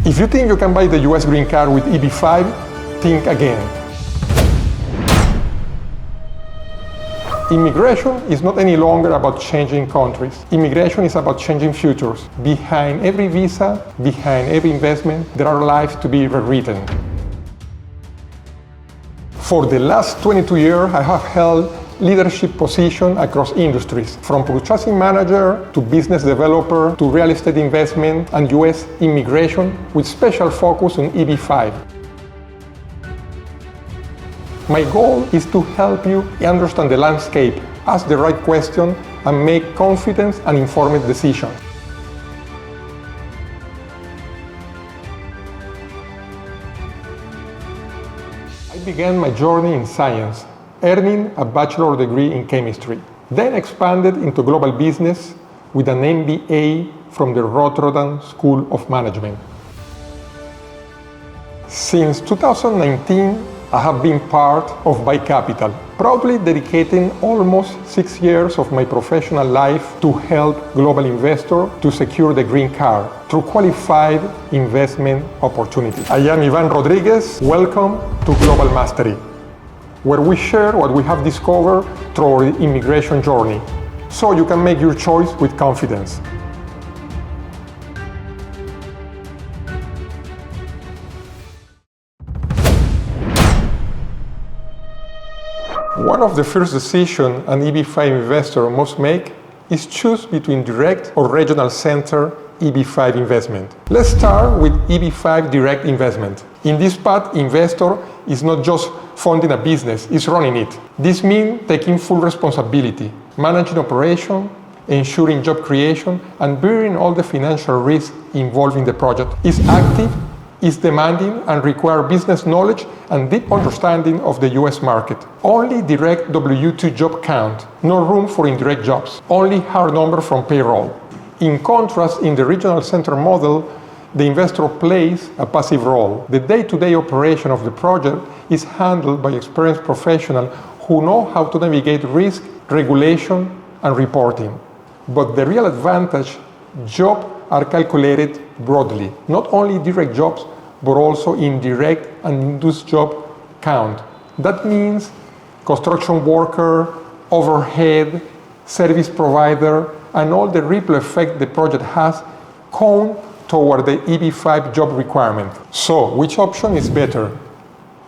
If you think you can buy the US green card with EB-5, think again. Immigration is not any longer about changing countries. Immigration is about changing futures. Behind every visa, behind every investment, there are lives to be rewritten. For the last 22 years, I have held leadership positions across industries, from purchasing manager to business developer to real estate investment and US immigration with special focus on EB-5. My goal is to help you understand the landscape, ask the right question, and make confident and informed decisions. I began my journey in science, earning a bachelor's degree in chemistry, then expanded into global business with an MBA from the Rotterdam School of Management. Since 2019, I have been part of BAI Capital, proudly dedicating almost 6 years of my professional life to help global investors to secure the green card through qualified investment opportunities. I am Iván Rodríguez. Welcome to Global Mastery, where we share what we have discovered through our immigration journey, so you can make your choice with confidence. One of the first decisions an EB-5 investor must make is choose between direct or regional center EB-5 investment. Let's start with EB-5 direct investment. In this path, investor is not just funding a business, it's running it. This means taking full responsibility, managing operation, ensuring job creation, and bearing all the financial risk involved in the project. It's active, is demanding, and requires business knowledge and deep understanding of the US market. Only direct W-2 job count, no room for indirect jobs, only hard number from payroll. In contrast, in the regional center model, the investor plays a passive role. The day-to-day operation of the project is handled by experienced professionals who know how to navigate risk, regulation, and reporting. But the real advantage, jobs are calculated broadly, not only direct jobs, but also indirect and induced job count. That means construction worker, overhead, service provider, and all the ripple effect the project has count toward the EB-5 job requirement. So, which option is better?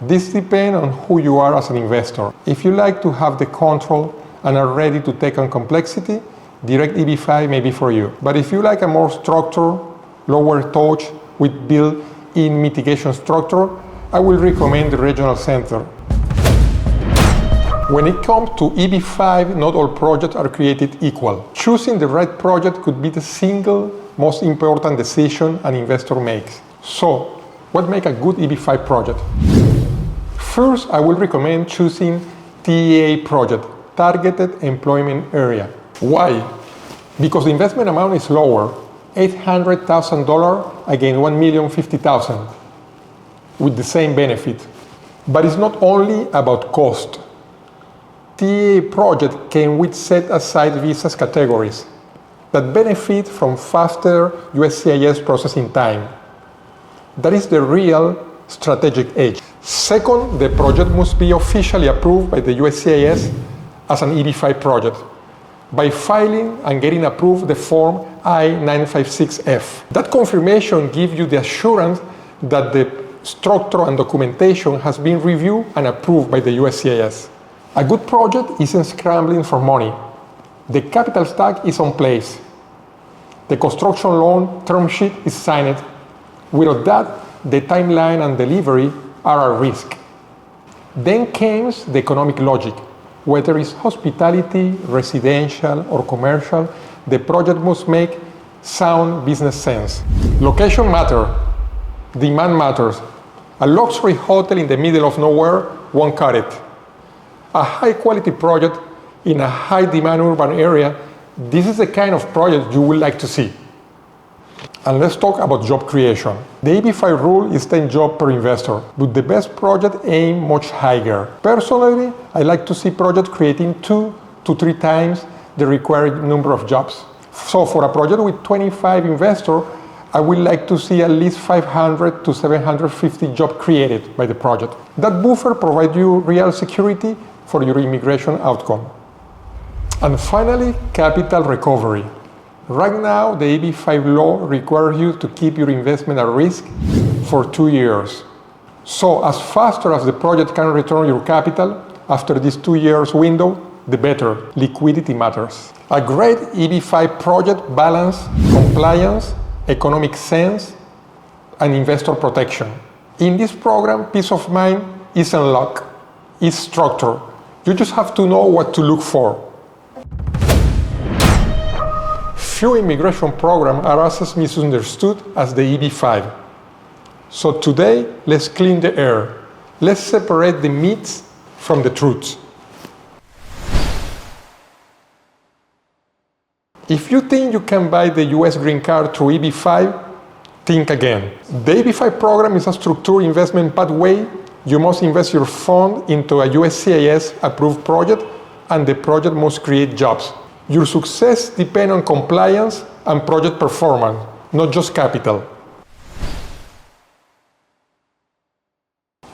This depends on who you are as an investor. If you like to have the control and are ready to take on complexity, direct EB-5 may be for you. But if you like a more structured, lower touch with built-in mitigation structure, I will recommend the regional center. When it comes to EB-5, not all projects are created equal. Choosing the right project could be the single most important decision an investor makes. So, what makes a good EB-5 project? First, I will recommend choosing TEA project, Targeted Employment Area. Why? Because the investment amount is lower, $800,000 against $1,050,000, with the same benefit. But it's not only about cost. TEA project came with set-aside visas categories that benefit from faster USCIS processing time. That is the real strategic edge. Second, the project must be officially approved by the USCIS as an EB-5 project by filing and getting approved the Form I-956F. That confirmation gives you the assurance that the structure and documentation has been reviewed and approved by the USCIS. A good project isn't scrambling for money. The capital stack is in place. The construction loan term sheet is signed. Without that, the timeline and delivery are at risk. Then comes the economic logic. Whether it's hospitality, residential, or commercial, the project must make sound business sense. Location matters. Demand matters. A luxury hotel in the middle of nowhere won't cut it. A high-quality project in a high-demand urban area, this is the kind of project you would like to see. And let's talk about job creation. The EB-5 rule is 10 jobs per investor, but the best project aim much higher. Personally, I like to see projects creating 2 to 3 times the required number of jobs. So for a project with 25 investors, I would like to see at least 500 to 750 jobs created by the project. That buffer provides you real security for your immigration outcome. And finally, capital recovery. Right now, the EB-5 law requires you to keep your investment at risk for 2 years. So as faster as the project can return your capital after this 2 years window, the better. Liquidity matters. A great EB-5 project balances compliance, economic sense, and investor protection. In this program, peace of mind is unlocked, is structured. You just have to know what to look for. Few immigration programs are as misunderstood as the EB-5. So today, let's clean the air. Let's separate the myths from the truths. If you think you can buy the US green card through EB-5, think again. The EB-5 program is a structured investment pathway. You must invest your fund into a USCIS approved project, and the project must create jobs. Your success depends on compliance and project performance, not just capital.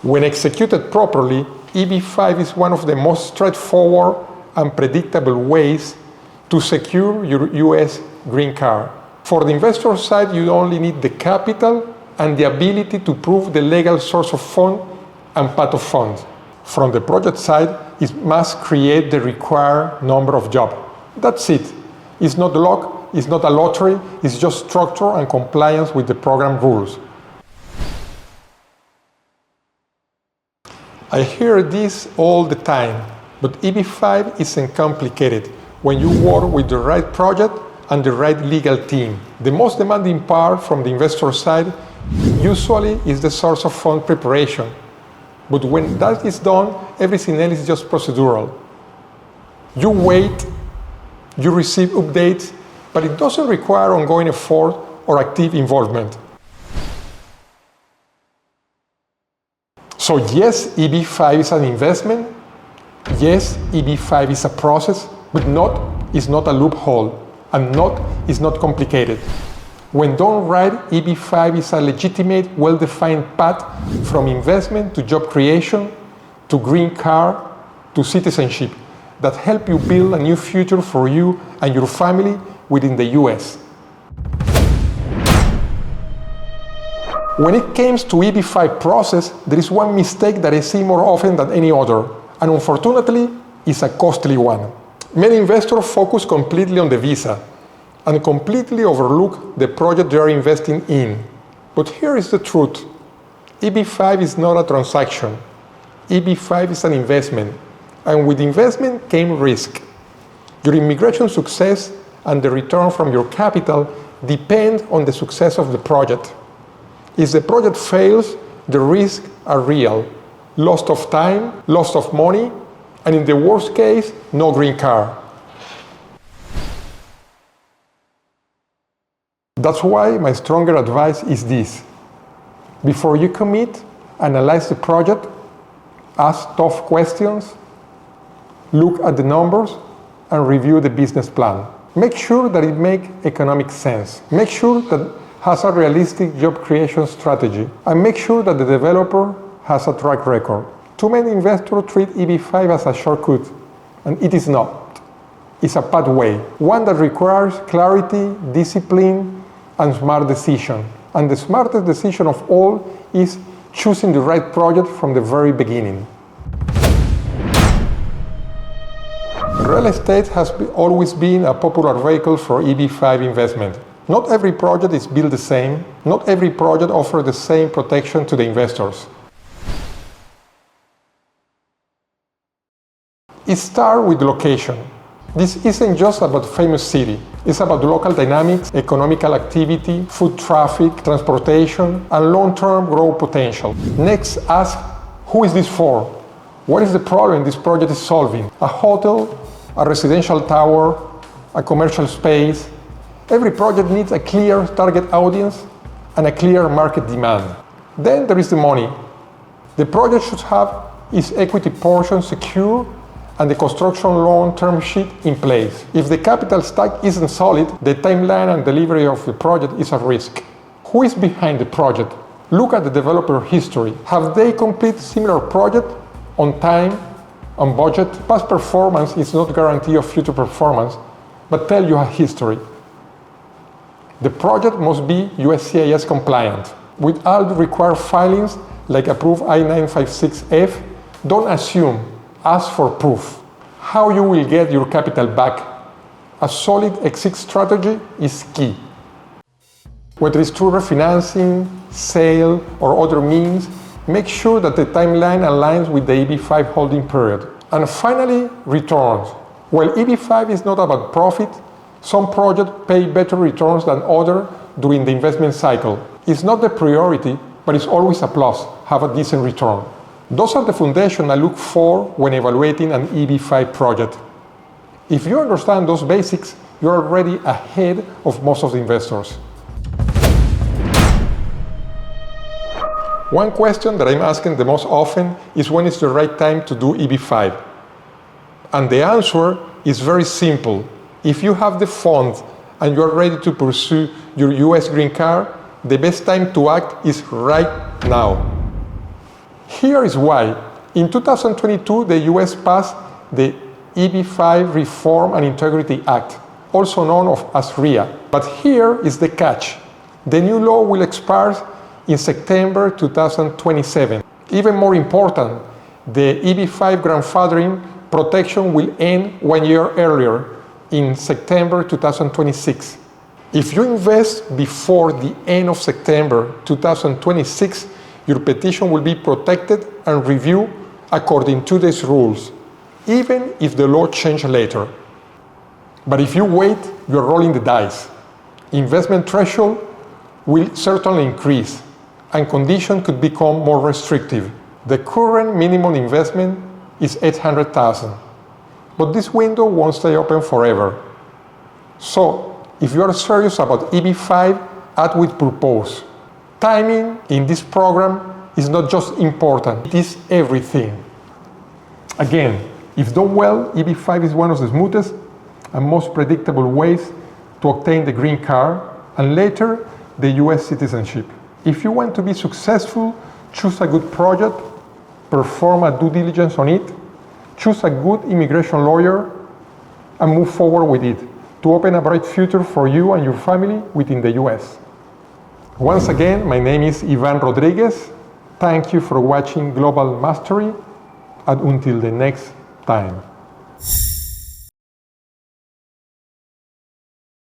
When executed properly, EB-5 is one of the most straightforward and predictable ways to secure your US green card. For the investor side, you only need the capital and the ability to prove the legal source of fund and path of funds. From the project side, it must create the required number of jobs. That's it. It's not luck, it's not a lottery, it's just structure and compliance with the program rules. I hear this all the time, but EB-5 isn't complicated when you work with the right project and the right legal team. The most demanding part from the investor side usually is the source of fund preparation. But when that is done, everything else is just procedural. You wait, you receive updates, but it doesn't require ongoing effort or active involvement. So yes, EB-5 is an investment. Yes, EB-5 is a process, but not is not a loophole, and not is not complicated. When done right, EB-5 is a legitimate, well-defined path from investment to job creation, to green card, to citizenship that help you build a new future for you and your family within the US. When it comes to EB-5 process, there is one mistake that I see more often than any other, and unfortunately, it's a costly one. Many investors focus completely on the visa and completely overlook the project they are investing in. But here is the truth. EB-5 is not a transaction. EB-5 is an investment, and with investment came risk. Your immigration success and the return from your capital depend on the success of the project. If the project fails, the risks are real. Loss of time, loss of money, and in the worst case, no green card. That's why my stronger advice is this. Before you commit, analyze the project, ask tough questions, look at the numbers, and review the business plan. Make sure that it makes economic sense. Make sure that it has a realistic job creation strategy, and make sure that the developer has a track record. Too many investors treat EB-5 as a shortcut, and it is not. It's a pathway, one that requires clarity, discipline, and smart decision. And the smartest decision of all is choosing the right project from the very beginning. Real estate has always been a popular vehicle for EB-5 investment. Not every project is built the same. Not every project offers the same protection to the investors. It starts with location. This isn't just about famous city. It's about local dynamics, economical activity, foot traffic, transportation, and long-term growth potential. Next, ask, who is this for? What is the problem this project is solving? A hotel, a residential tower, a commercial space. Every project needs a clear target audience and a clear market demand. Then there is the money. The project should have its equity portion secure and the construction long-term sheet in place. If the capital stack isn't solid, the timeline and delivery of the project is at risk. Who is behind the project? Look at the developer history. Have they completed similar project on time, on budget? Past performance is not a guarantee of future performance, but tell you a history. The project must be USCIS compliant. With all the required filings, like approved I-956F, don't assume, ask for proof. How you will get your capital back? A solid exit strategy is key. Whether it's through refinancing, sale, or other means, make sure that the timeline aligns with the EB-5 holding period. And finally, returns. While EB-5 is not about profit, some projects pay better returns than others during the investment cycle. It's not the priority, but it's always a plus, have a decent return. Those are the foundations I look for when evaluating an EB-5 project. If you understand those basics, you're already ahead of most of the investors. One question that I'm asking the most often is when is the right time to do EB-5? And the answer is very simple. If you have the funds and you're ready to pursue your US green card, the best time to act is right now. Here is why. In 2022, the US passed the EB-5 Reform and Integrity Act, also known as RIA. But here is the catch. The new law will expire in September 2027. Even more important, the EB-5 grandfathering protection will end 1 year earlier, in September 2026. If you invest before the end of September 2026, your petition will be protected and reviewed according to these rules, even if the law changes later. But if you wait, you're rolling the dice. Investment threshold will certainly increase, and conditions could become more restrictive. The current minimum investment is $800,000, but this window won't stay open forever. So, if you are serious about EB-5, act with purpose. Timing in this program is not just important, it is everything. Again, if done well, EB-5 is one of the smoothest and most predictable ways to obtain the green card and later the US citizenship. If you want to be successful, choose a good project, perform a due diligence on it, choose a good immigration lawyer, and move forward with it to open a bright future for you and your family within the US. Once again, my name is Iván Rodríguez. Thank you for watching Global Mastery, and until the next time.